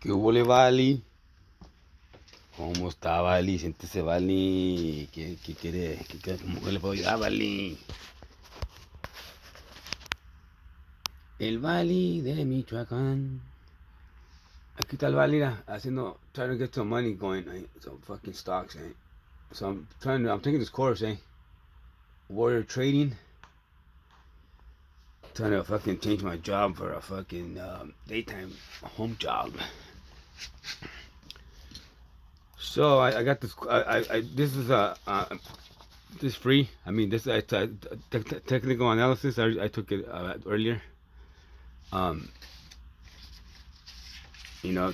¿Qué hubo, Vali? ¿Cómo está, Vali? Siéntese, Vali. ¿Qué quiere? ¿Cómo que le puedo ayudar, Vali? El Vali de Michoacán. Aquí está el Vali, trying to get some money going, some fucking stocks, So I'm taking this course, Warrior Trading. Trying to fucking change my job for a fucking daytime home job. So I got this. This is this is free. I mean, this technical analysis. I took it earlier. Um, you know,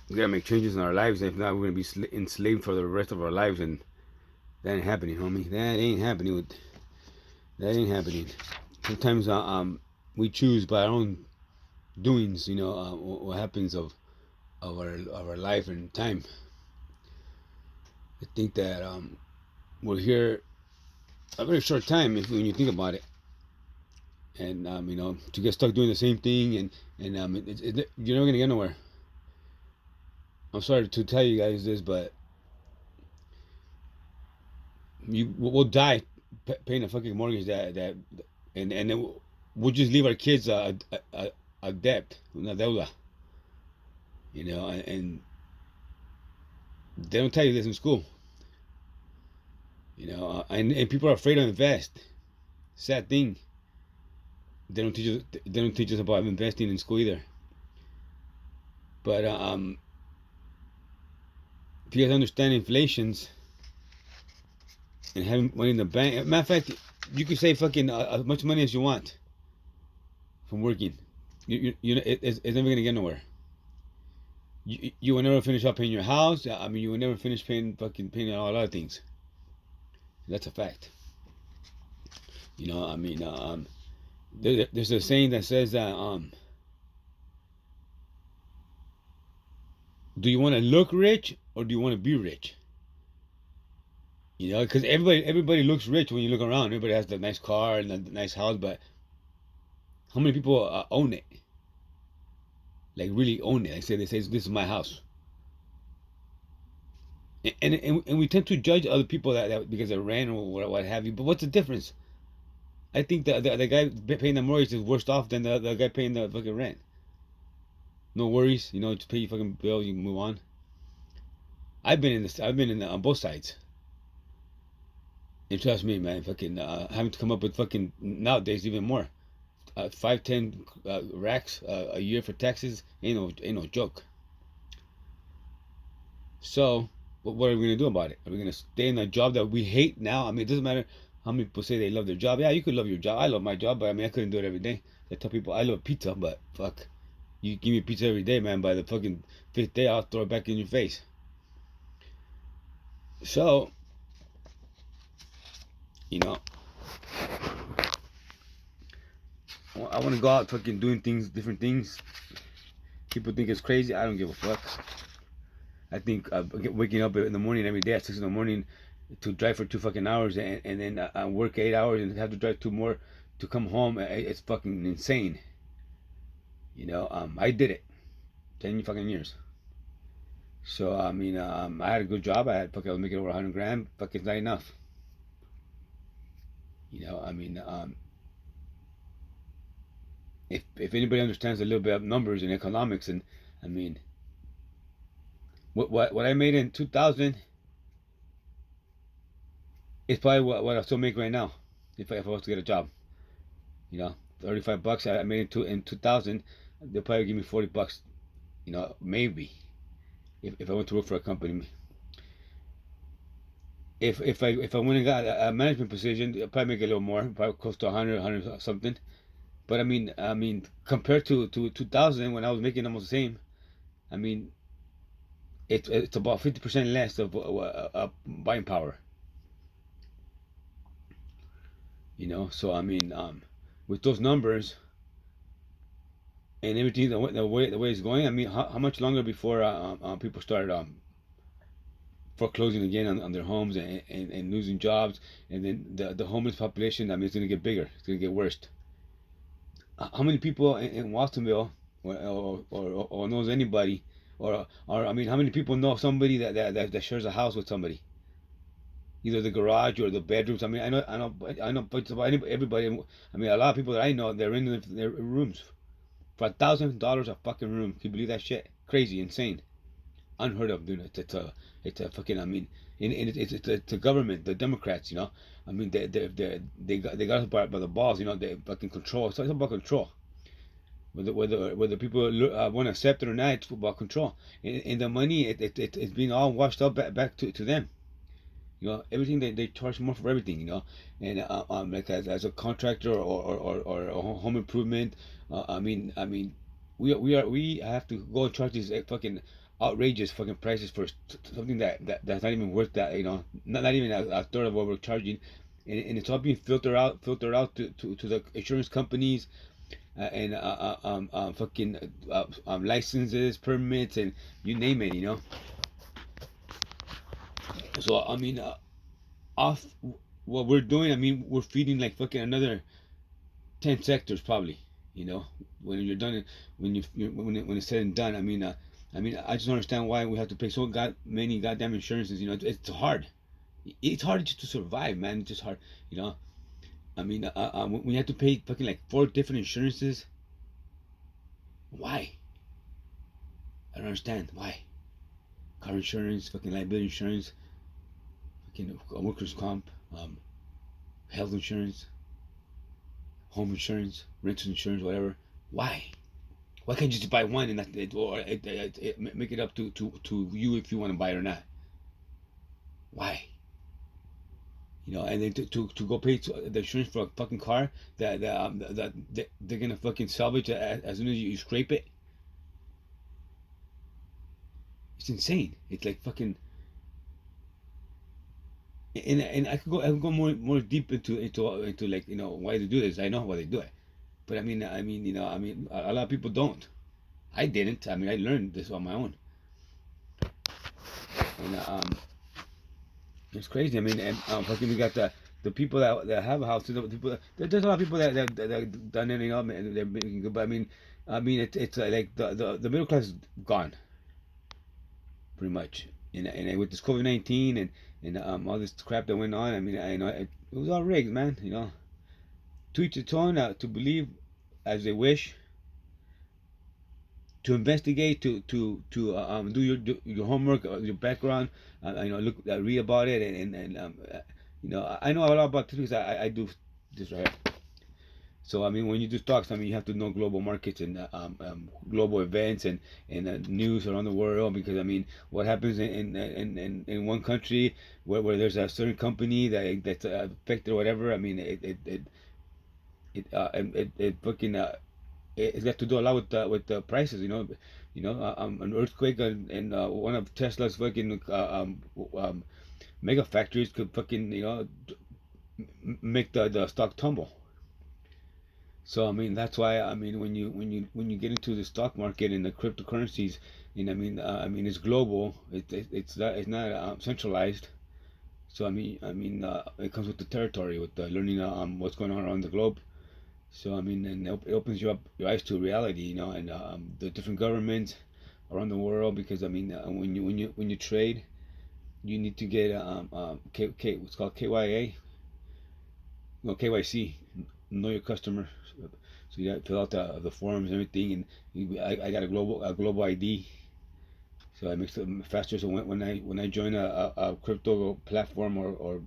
we gotta make changes in our lives. If not, we're gonna be enslaved for the rest of our lives, and that ain't happening, homie. That ain't happening. That ain't happening. Sometimes we choose by our own doings. What happens of our life and time. I think that we're here a very short time when you think about it, and to get stuck doing the same thing, you're never gonna get nowhere. I'm sorry to tell you guys this, but we'll die paying a fucking mortgage and then we'll just leave our kids a debt, una deuda, and they don't tell you this in school, and people are afraid to invest. Sad thing. They don't teach us about investing in school either. But if you guys understand inflations and having money in the bank, matter of fact, you can save fucking as much money as you want from working. It's never gonna get nowhere. You will never finish up paying your house. I mean, you will never finish paying all other things. That's a fact. There's a saying that says that do you want to look rich or do you want to be rich? Because everybody looks rich when you look around. Everybody has the nice car and the nice house, but how many people own it? Like really own it. They say this is my house. And we tend to judge other people that because they're rent or what have you. But what's the difference? I think the guy paying the mortgage is worse off than the guy paying the fucking rent. No worries, just pay your fucking bill, you move on. I've been in this. I've been in on both sides. And trust me, man, fucking having to come up with fucking nowadays even more. 5, 10 racks a year for taxes ain't no joke. So, what are we gonna do about it? Are we gonna stay in a job that we hate now? I mean, it doesn't matter how many people say they love their job. Yeah, you could love your job. I love my job, but I mean, I couldn't do it every day. I tell people I love pizza, but fuck, you give me pizza every day, man. By the fucking fifth day, I'll throw it back in your face. So, I want to go out fucking doing things, different things. People think it's crazy. I don't give a fuck. I think waking up in the morning every day at 6 in the morning to drive for 2 fucking hours and then work 8 hours and have to drive 2 more to come home. It's fucking insane. I did it 10 fucking years. So I mean, I had a good job. I was making over 100 grand. Fuck, it's not enough. I mean, if anybody understands a little bit of numbers and economics, and I mean, what I made in 2000 is probably what I still make right now if I was to get a job. 35 bucks I made in 2000, they'll probably give me 40 bucks. Maybe if I went to work for a company. If I went and got a management position, I'll probably make a little more, probably close to 100 something. But I mean, compared to 2000 when I was making almost the same, I mean, it's about 50% less of buying power. So I mean, with those numbers and everything, the way it's going, I mean, how much longer before people start foreclosing again on their homes and losing jobs, and then the homeless population, I mean, it's going to get bigger. It's going to get worse. How many people in Watsonville or knows anybody or I mean, how many people know somebody that shares a house with somebody? Either the garage or the bedrooms. I mean, I know, but everybody. I mean, a lot of people that I know, they're in their rooms for $1,000 a fucking room. Can you believe that shit? Crazy, insane, unheard of, dude. It's a fucking. I mean, it's the government, the Democrats. I mean, they got us by the balls. They fucking control. It's about control. Whether people want to accept it or not, it's about control. And the money, it's being all washed up back to them. Everything they charge more for everything. And like as a contractor or a home improvement. I mean, we have to go and charge these fucking outrageous fucking prices for something that's not even worth that. Not even a third of what we're charging, and it's all being filtered out to the insurance companies. And fucking licenses, permits, and you name it. So I mean, off what we're doing, I mean, we're feeding like fucking another 10 sectors probably. When you're done, when it's said and done. I mean, I just don't understand why we have to pay so many goddamn insurances. It's hard. It's hard just to survive, man. It's just hard. You know. I mean, when you have to pay fucking like 4 different insurances. Why? I don't understand why. Car insurance, fucking liability insurance, fucking workers' comp, health insurance, home insurance, rental insurance, whatever. Why? Why can't you just buy one and make it up to you if you want to buy it or not? Why? And then to go pay the insurance for a fucking car that they're gonna fucking salvage as soon as you scrape it. It's insane. It's like fucking. And I could go more deep into like why they do this. I know why they do it, but I mean a lot of people don't. I didn't. I mean, I learned this on my own, and it's crazy. I mean, and fucking we got the people that have houses. The people there's a lot of people that done it, and they're making good. But I mean, it's like the middle class is gone, pretty much. And with this COVID-19 and all this crap that went on, I mean, I know it was all rigged, man. To each its own. To believe as they wish. To investigate, to do your homework, your background. Look, read about it, and I know a lot about this because I do this right here. So I mean, when you do stocks, I mean, you have to know global markets and global events and news around the world, because I mean, what happens in one country where there's a certain company that's affected or whatever. I mean, it fucking it's got to do a lot with the prices. An earthquake and one of Tesla's fucking mega factories could fucking make the stock tumble. So I mean, that's why, I mean, when you get into the stock market and the cryptocurrencies, and I mean it's global. It's not centralized. So I mean it comes with the territory, with the learning what's going on around the globe. So I mean, and it opens your eyes to reality, and the different governments around the world. Because I mean, when you trade, you need to get what's called KYA, no, KYC, know your customer. So you got to fill out the forms and everything, and I got a global ID, so it makes it faster. So when I join a crypto platform or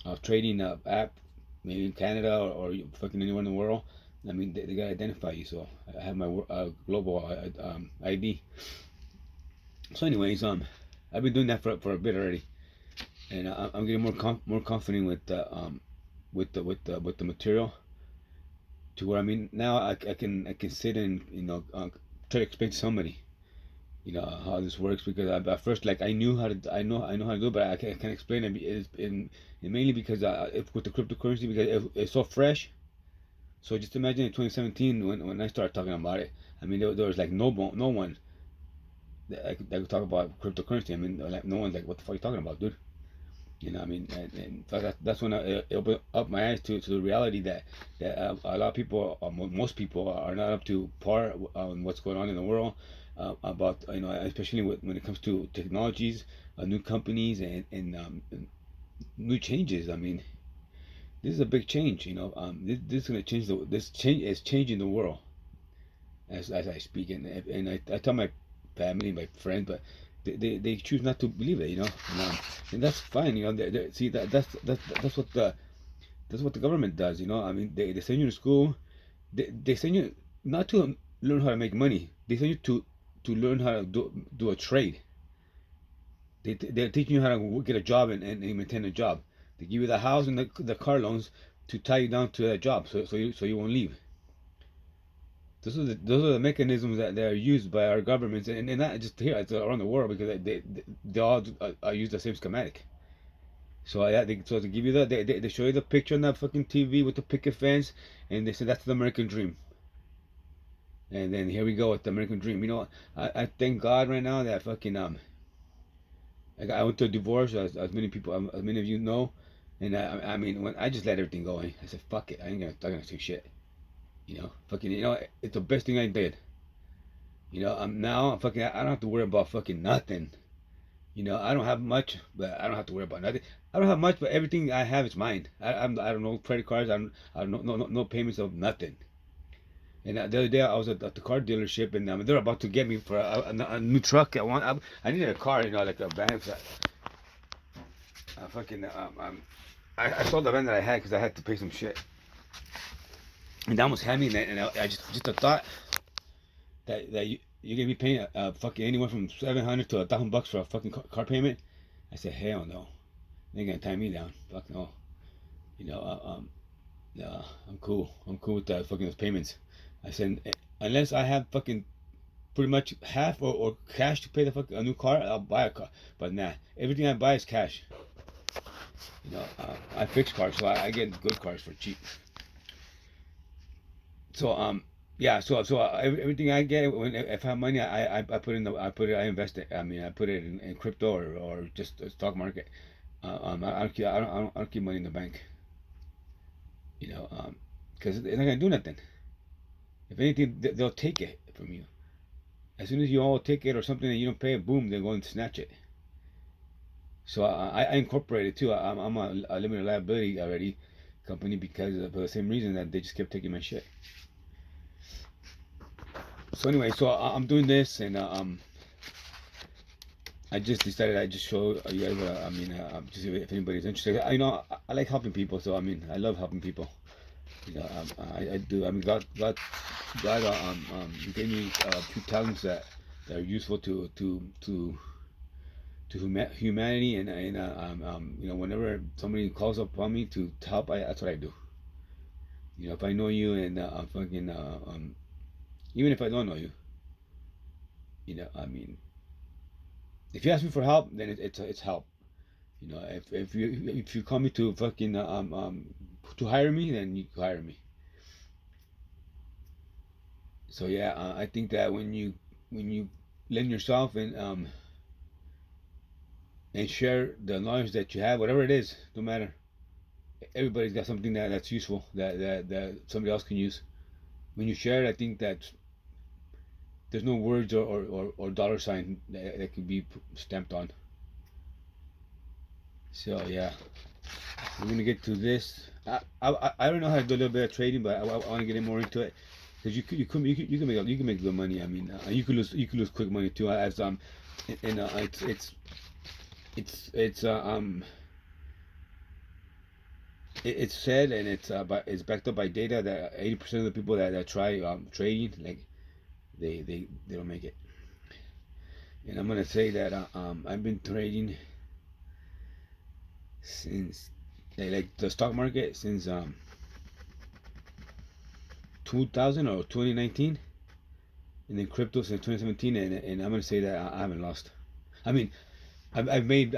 a trading app, maybe in Canada or fucking anywhere in the world, I mean, they gotta identify you. So I have my global ID. So anyways, I've been doing that for a bit already, and I'm getting more confident with the material, to where I mean now I can sit and try to explain to somebody how this works. Because at first, like, I know how to do it, but I can't explain it. Mainly because with the cryptocurrency, because it's so fresh. So just imagine in 2017 when I started talking about it. I mean, there was like no one that could talk about cryptocurrency. I mean, like, no one's like, what the fuck are you talking about, dude? You know, I mean, and that's when it opened up my eyes to the reality that a lot of people, most people, are not up to par on what's going on in the world. About, especially when it comes to technologies, new companies, and new changes. I mean, this is a big change. This is going to change this change is changing the world as I speak, and I tell my family, my friends, but they choose not to believe it, and that's fine, see that's what the government does, I mean, they send you to school, they send you not to learn how to make money, they send you to learn how to do a trade. They're teaching you how to get a job and maintain a job. They give you the house and the car loans to tie you down to that job, so you won't leave. Those are the mechanisms that are used by our governments, and not just here, it's around the world, because they all use the same schematic. So so to give you that, they show you the picture on that fucking TV with the picket fence, and they say that's the American dream. And then here we go with the American dream. I thank God right now that fucking I went to a divorce, as many people, as many of you know, and I mean, when I just let everything go, I said fuck it, I'm gonna do shit. Fucking, it's the best thing I did. I'm now fucking. I don't have to worry about fucking nothing. I don't have much, but I don't have to worry about nothing. I don't have much, but everything I have is mine. I don't know credit cards. I don't know no payments of nothing. And the other day I was at the car dealership, and they're about to get me for a new truck. I needed a car, like a van. So I fucking I sold the van that I had because I had to pay some shit. And they almost had me, and I just a thought that you're gonna be paying fucking anywhere from $700 to $1,000 for a fucking car payment. I said, hell no, they ain't gonna tie me down. Fuck no. You know, no, I'm cool. I'm cool with that fucking those payments. I said, unless I have fucking pretty much half or cash to pay a new car, I'll buy a car. But nah, everything I buy is cash. I fix cars, so I get good cars for cheap. So yeah, so everything I get, if I have money, I put I invest it. I mean, I put it in crypto or just the stock market. I don't keep money in the bank. Because they're not gonna do nothing. If anything, they'll take it from you. As soon as you all take it or something and you don't pay it, boom, they're going to snatch it. So I incorporated too. I'm a limited liability already company because for the same reason that they just kept taking my shit. So anyway, so I'm doing this, and I just decided I just show you guys. I mean, just if anybody's interested. I like helping people, so I mean, I love helping people. I do. I mean, God, gave me a few talents that are useful to humanity, and whenever somebody calls upon me to help, that's what I do. If I know you, and I'm fucking even if I don't know you, I mean, if you ask me for help, then it's help. If you call me to fucking to hire me, then you hire me. So yeah, I think that when you lend yourself and share the knowledge that you have, whatever it is, no matter. Everybody's got something that's useful that somebody else can use. When you share it, I think that there's no words or dollar sign that can be stamped on. So yeah, we're gonna get to this. I don't know how to do a little bit of trading, but I want to get in more into it because you can make good money. I mean, you could lose quick money too. As and it's it's said, and it's backed up by data that 80% of the people that try trading, like they don't make it. And I'm gonna say that I've been trading since like the stock market since 2000 or 2019, and then crypto since 2017, and I'm gonna say that I haven't lost. I mean, I've made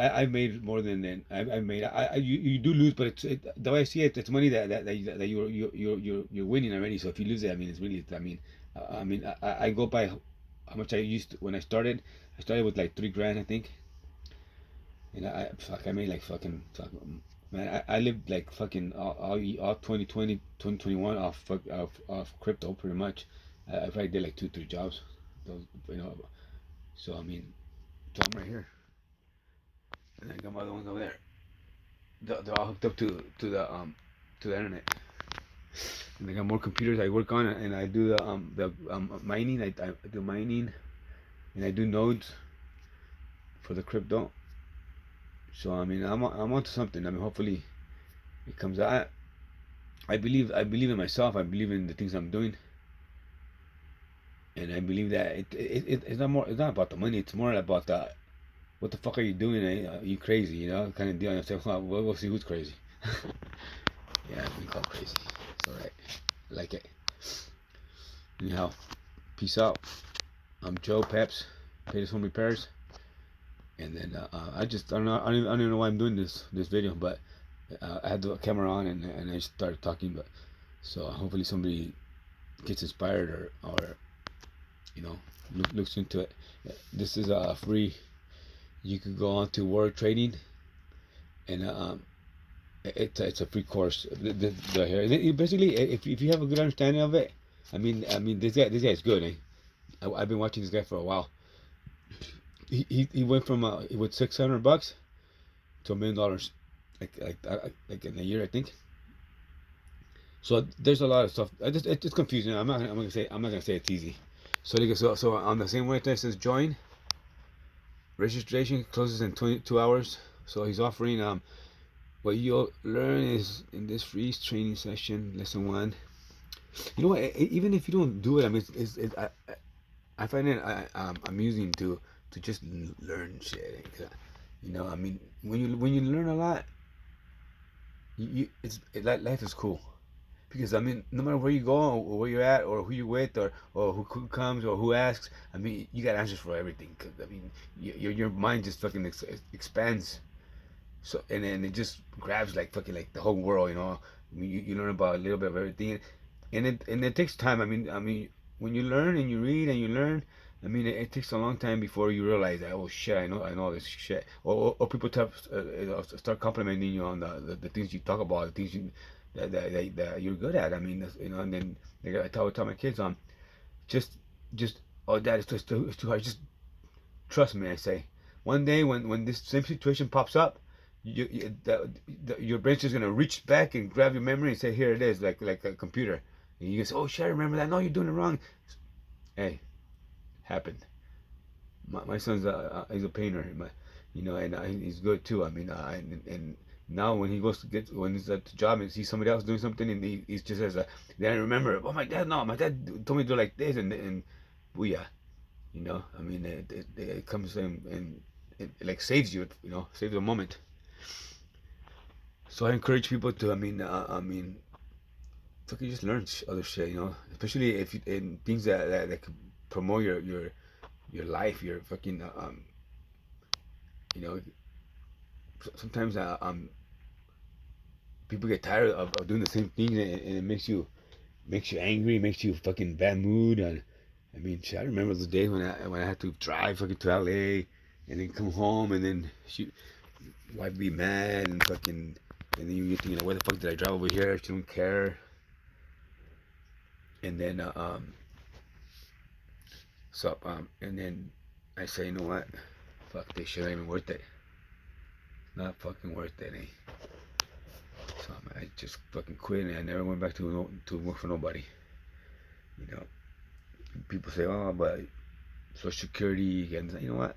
more than I've made. You do lose, but the way I see it, it's money that you're winning already. So if you lose it, I mean, it's really. I go by how much I used when I started. I started with like 3 grand, I think. And I made like man, I lived like fucking all 2021 off crypto pretty much. I probably did like 2 3 jobs, those, you know. So I mean, so I'm right here, and I got my other ones over there. They're all hooked up to the internet. And I got more computers I work on, and I do the mining. I do mining, and I do nodes for the crypto. So I mean, I'm onto something. I mean, hopefully it comes out. I believe in myself. I believe in the things I'm doing, and I believe that it's not about the money. It's more about the what the fuck are you doing? Are you crazy? You know, kind of deal. And I say, well, we'll see who's crazy. Yeah, I've been called crazy. It's all right. I like it. Anyhow, peace out. I'm Joe Peps, Paid Home Repairs, and then I don't know. I don't even know why I'm doing this video, but I had the camera on and I started talking. But so hopefully somebody gets inspired or you know looks into it. This is free. You could go on to World Trading, and it's a free course. Basically, if you have a good understanding of it, I mean this guy is good. Eh? I've been watching this guy for a while. He went from with $600 to $1 million, like in a year, I think. So there's a lot of stuff. It's confusing. I'm not gonna say it's easy. So on the same website it says join. Registration closes in 22 hours. So he's offering what you'll learn is in this free training session, lesson one. You know what? Even if you don't do it, I mean, I find it amusing to just learn shit. You know, I mean, when you learn a lot, life is cool. Because I mean, no matter where you go or where you're at or who you're with or who comes or who asks, I mean, you got answers for everything. Cause I mean, your mind just fucking expands. So and then it just grabs like fucking like the whole world. You know, I mean, you learn about a little bit of everything, and it takes time. I mean, when you learn and you read and you learn, I mean, it takes a long time before you realize that, oh shit, I know this shit, or people start complimenting you on the things you talk about, the things that you're good at. I mean, and then I tell my kids, just just oh dad, it's too hard. Just trust me, I say. One day when this same situation pops up, your brain's just gonna reach back and grab your memory and say, here it is, like a computer. And you can say, oh shit, I remember that. No, you're doing it wrong. Hey, happened. My son's he's a painter, and he's good too. I mean, and now when he goes to when he's at the job and sees somebody else doing something, and he's just as then I remember, oh my dad told me to do like this, and booyah, I mean, it comes and it like saves you, saves a moment. So I encourage people to, I mean, fucking just learn other shit, especially if you in things that could promote your life, your fucking you know sometimes people get tired of doing the same things, and it makes you angry, makes you fucking bad mood. And I mean, shit, I remember those days when I had to drive fucking to LA and then come home, and then wife be mad and fucking, and then you think, why the fuck did I drive over here? She don't care. And then and then I say, you know what? Fuck this shit, ain't even worth it. Not fucking worth it, eh? So I just fucking quit, and I never went back to work for nobody. You know, people say, oh, but Social Security, and you know what?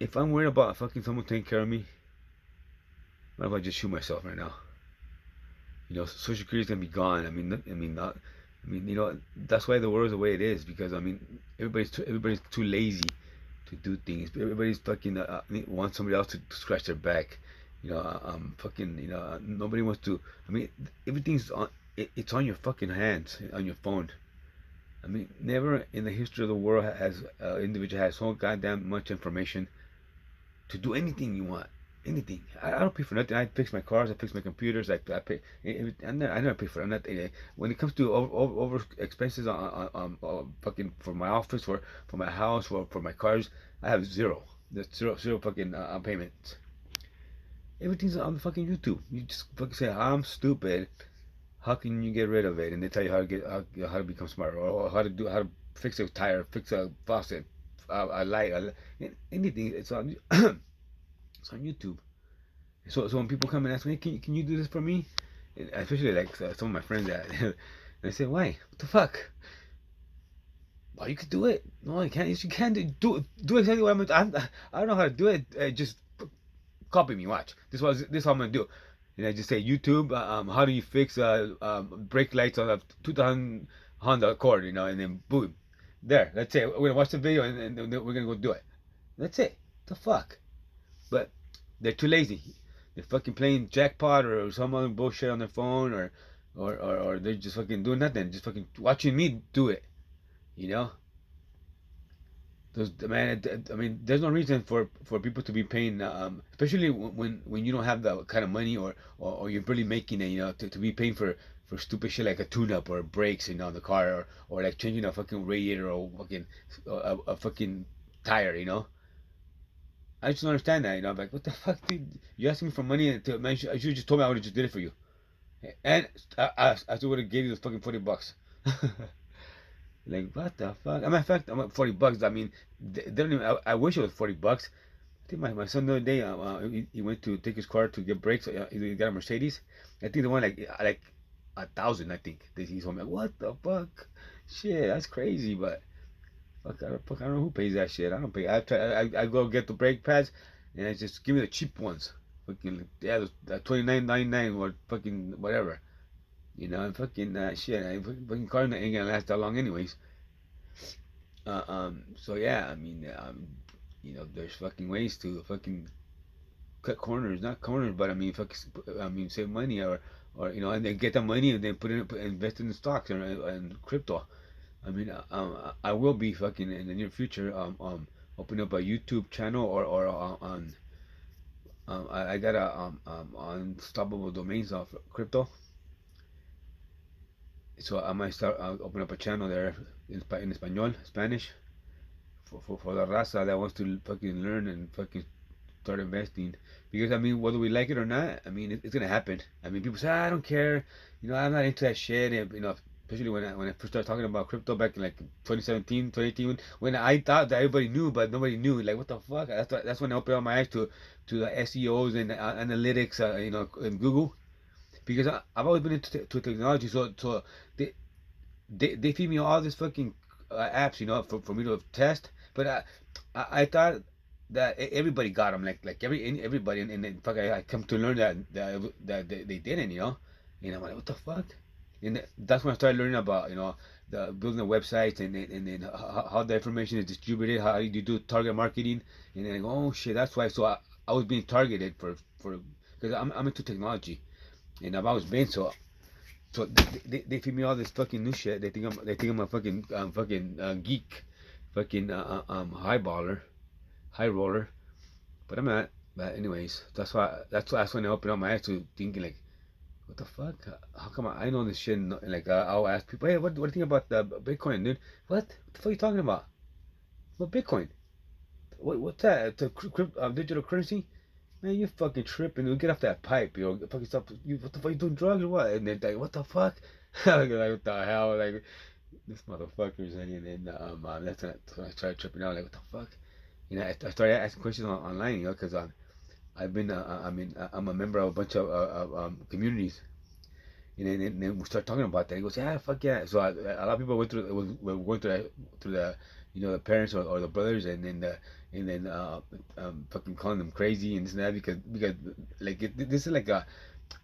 If I'm worried about fucking someone taking care of me, what if I just shoot myself right now? Social Security is gonna be gone. That's why the world is the way it is. Because I mean, everybody's too lazy to do things. Everybody's fucking wants somebody else to scratch their back. Fucking, nobody wants to. I mean, everything's on. It's on your fucking hands, on your phone. I mean, never in the history of the world has individual had so goddamn much information to do anything you want. Anything. I don't pay for nothing. I fix my cars. I fix my computers. I pay. I never pay for nothing. When it comes to over expenses on fucking for my office, for my house, for my cars, I have zero. The zero fucking payments. Everything's on fucking YouTube. You just fucking say, I'm stupid. How can you get rid of it? And they tell you how to get how to become smarter, or how to fix a tire, fix a faucet, a light, anything. It's on it's on YouTube. So when people come and ask me, can you do this for me? And especially like some of my friends that they say, why? What the fuck? Oh, you could do it. No, you can't. Yes, you can do exactly what I don't know how to do it. Just copy me. Watch. This is what I'm gonna do. And I just say YouTube. How do you fix brake lights on a 2000 Honda Accord? You know, and then boom, there. That's it. We're gonna watch the video and then we're gonna go do it. That's it. The fuck. But they're too lazy. They're fucking playing jackpot or some other bullshit on their phone, or they're just fucking doing nothing. Just fucking watching me do it. You know. Those man, I mean, there's no reason for people to be paying, especially when you don't have the kind of money or you're barely making it, you know, to be paying for stupid shit like a tune-up or brakes, you know, on the car or like changing a fucking radiator or fucking a fucking tire, you know. I just don't understand that, you know. I'm like, what the fuck, dude? You asking me for money to man? You should just told me I would have just did it for you, and I still would have gave you the fucking $40. Like what the fuck? As a matter of fact, I'm at $40. I mean, they don't even. I wish it was $40. I think my son the other day, he went to take his car to get brakes. He got a Mercedes. I think the one like 1,000. I think he told me, what the fuck? Shit, that's crazy. But fuck, I don't know who pays that shit. I don't pay. I go get the brake pads, and I just give me the cheap ones. Fucking yeah, the 29.99 or fucking whatever. You know, and fucking shit. Fucking car ain't gonna last that long anyways. So yeah, I mean, you know, there's fucking ways to fucking cut corners, not corners, but I mean, I mean, save money or you know, and then get the money and then invest in the stocks and crypto. I mean, I will be fucking in the near future, open up a YouTube channel or I got a unstoppable domains of crypto, so I might start open up a channel there in Espanol, Spanish, for the raza that wants to fucking learn and fucking start investing. Because I mean, whether we like it or not, I mean, it's gonna happen. I mean, people say, I don't care, you know, I'm not into that shit. And, you know, especially when I first started talking about crypto back in like 2017, 2018, when I thought that everybody knew, but nobody knew. Like, what the fuck? That's when I opened up my eyes to the SEOs and analytics, you know, in Google. Because I've always been into to technology, so they they feed me all these fucking apps, you know, for me to test. But I thought that everybody got them, like everybody, and then fuck, I come to learn that they didn't, you know. And I'm like, what the fuck? And that's when I started learning about, you know, the building the websites and then how the information is distributed, how you do target marketing, and then I go, oh shit, that's why. So I was being targeted for because I'm into technology, and I've always been so they feed me all this fucking new shit. They think I'm a fucking geek, fucking high baller, high roller. But I'm not. But anyways, that's when I opened up my eyes to thinking like, what the fuck? How come I know this shit? And, like I'll ask people, hey, what do you think about the Bitcoin, dude? What the fuck are you talking about? What Bitcoin? What's that? It's a digital currency? Man, you fucking tripping. You get off that pipe, yo. Fucking stop. What the fuck? You doing drugs or what? And they're like, what the fuck? Like, what the hell? Like, this motherfuckers. And then that's when I started tripping out. Like, what the fuck? You know, I started asking questions online, you know, because I've been, I mean, I'm a member of a bunch of communities. And then we start talking about that. He goes, yeah, fuck yeah. So a lot of people were going through the, you know, the parents or the brothers, and then fucking calling them crazy and this and that because like this is like a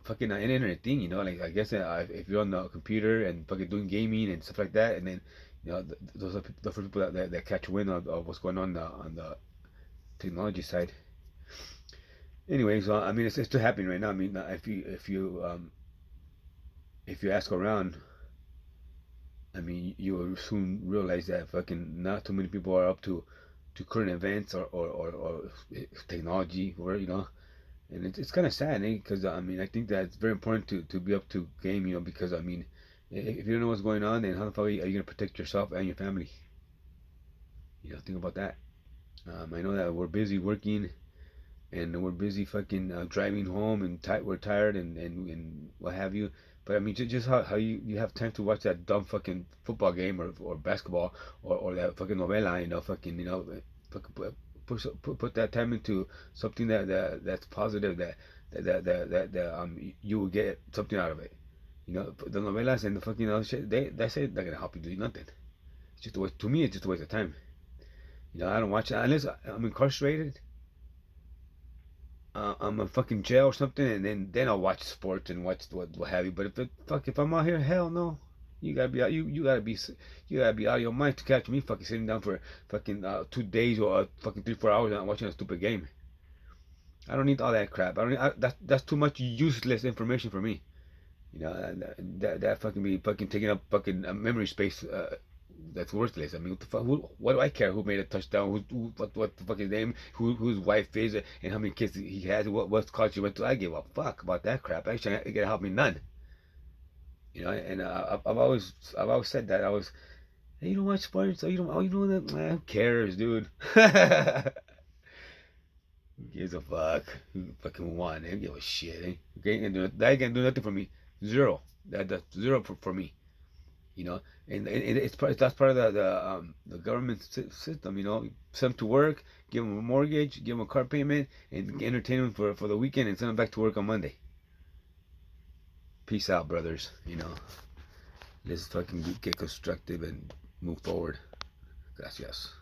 fucking internet thing, you know. Like I guess if you're on the computer and fucking doing gaming and stuff like that, and then you know those are the first people that catch wind of what's going on the technology side. Anyways, I mean it's still happening right now. I mean if you ask around, I mean you will soon realize that fucking not too many people are up to current events or technology or you know. And it's kind of sad, eh? Because I mean, I think that it's very important to be up to game, you know, because I mean, if you don't know what's going on, then how the fuck are you gonna protect yourself and your family? You know, think about that. I know that we're busy working and we're busy fucking driving home and we're tired and what have you. But I mean, just how you have time to watch that dumb fucking football game or basketball or that fucking novela, fucking, fucking put that time into something that's positive that you will get something out of it. The novelas and the fucking other shit, that's it. Not gonna help you do nothing. It's just a waste. To me, it's just a waste of time. I don't watch it unless I'm incarcerated. I'm in fucking jail or something, and then I'll watch sports and watch what have you. But if I'm out here, hell no. You gotta be out. You gotta be out of your mind to catch me fucking sitting down for fucking 2 days or fucking 3 4 hours and watching a stupid game. I don't need all that crap. I don't. That's too much useless information for me. That fucking be fucking taking up fucking memory space. That's worthless. I mean, what the fuck? What do I care who made a touchdown? What the fuck his name? Whose wife is, and how many kids he has? What college he went to? I give a fuck about that crap. Actually, it can help me none. And I've always said that. Hey, you don't watch sports, so you don't. Oh, you know that? Who cares, dude? Who gives a fuck? Who fucking won? They don't give a shit. Okay, that can do nothing for me. Zero. That's zero for me. you know, and that's part of the government system. Send them to work, give them a mortgage, give them a car payment, and entertain them for the weekend, and send them back to work on Monday. Peace out, brothers. Let's fucking get constructive and move forward. Gracias.